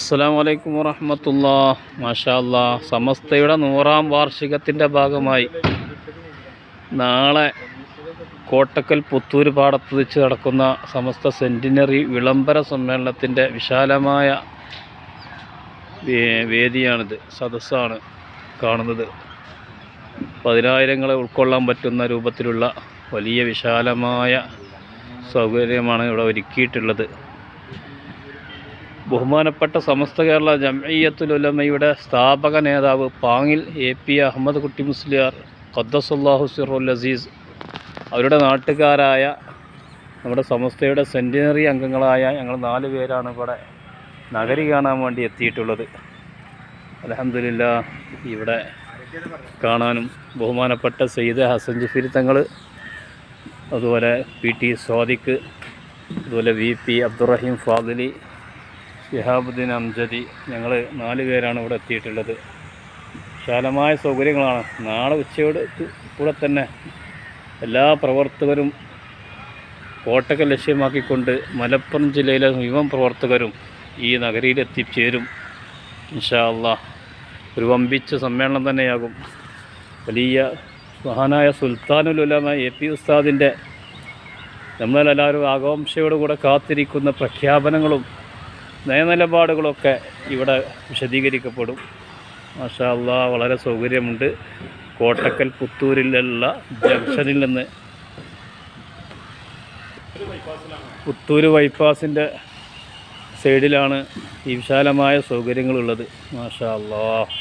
അസ്സലാമു അലൈക്കും വറഹ്മത്തുള്ളാഹി. മാഷാ അല്ലാഹ്, സമസ്തയുടെ 100-ാം വാർഷികത്തിൻ്റെ ഭാഗമായി നാളെ കോട്ടക്കൽ പുത്തൂർ പാടത്ത് വെച്ച് നടക്കുന്ന സമസ്ത സെൻറ്റിനറി വിളംബര സമ്മേളനത്തിൻ്റെ വിശാലമായ വേദിയാണിത്, സദസ്സാണ് കാണുന്നത്. 10,000-ങ്ങളെ ഉൾക്കൊള്ളാൻ പറ്റുന്ന രൂപത്തിലുള്ള വലിയ വിശാലമായ സൗകര്യമാണ് ഇവിടെ ഒരുക്കിയിട്ടുള്ളത്. ബഹുമാനപ്പെട്ട സമസ്ത കേരള ജംഇയ്യത്തുൽ ഉലമയുടെ സ്ഥാപക നേതാവ് പാങ്ങിൽ AP അഹമ്മദ് കുട്ടി മുസ്ലിയാർ ഖദ്ദസല്ലാഹു സിറുൽ അസീസ്, അവരുടെ നാട്ടുകാരായ നമ്മുടെ സമസ്തയുടെ സെൻറ്റിനറി അംഗങ്ങളായ ഞങ്ങൾ 4 പേരാണ് ഇവിടെ നഗരി കാണാൻ വേണ്ടി എത്തിയിട്ടുള്ളത്. അൽഹംദുലില്ലാഹ്, ഇവിടെ കാണാനും ബഹുമാനപ്പെട്ട സയ്യിദ് ഹസൻ ജിഫിരി തങ്ങൾ, അതുപോലെ PT സ്വാദിഖ്, അതുപോലെ VP അബ്ദുറഹീം ഫാദിലി, ഷിഹാബുദ്ദീൻ അംജദി, ഞങ്ങൾ 4 പേരാണ് ഇവിടെ എത്തിയിട്ടുള്ളത്. വിശാലമായ സൗകര്യങ്ങളാണ്. നാളെ ഉച്ചയോട് കൂടെ തന്നെ എല്ലാ പ്രവർത്തകരും കോട്ടക്കൽ ലക്ഷ്യമാക്കിക്കൊണ്ട് മലപ്പുറം ജില്ലയിലെ മുഴുവൻ പ്രവർത്തകരും ഈ നഗരിയിൽ എത്തിച്ചേരും. ഇൻഷാ അല്ലാഹ് ഒരു വമ്പിച്ച സമ്മേളനം തന്നെയാകും. വലിയ മഹാനായ സുൽത്താനുൽ ഉലമ AP ഉസ്താദിൻ്റെ നമ്മളെല്ലാവരും ആകാംക്ഷയോടുകൂടെ കാത്തിരിക്കുന്ന പ്രഖ്യാപനങ്ങളും നയനിലപാടുകളൊക്കെ ഇവിടെ വിശദീകരിക്കപ്പെടും. മാഷാ അല്ലാഹ്, വളരെ സൗകര്യമുണ്ട്. കോട്ടക്കൽ പുത്തൂരിലുള്ള ജംഗ്ഷനിൽ നിന്ന് പുത്തൂർ ബൈപ്പാസിൻ്റെ സൈഡിലാണ് ഈ വിശാലമായ സൗകര്യങ്ങളുള്ളത്. മാഷാ അല്ലാഹ്.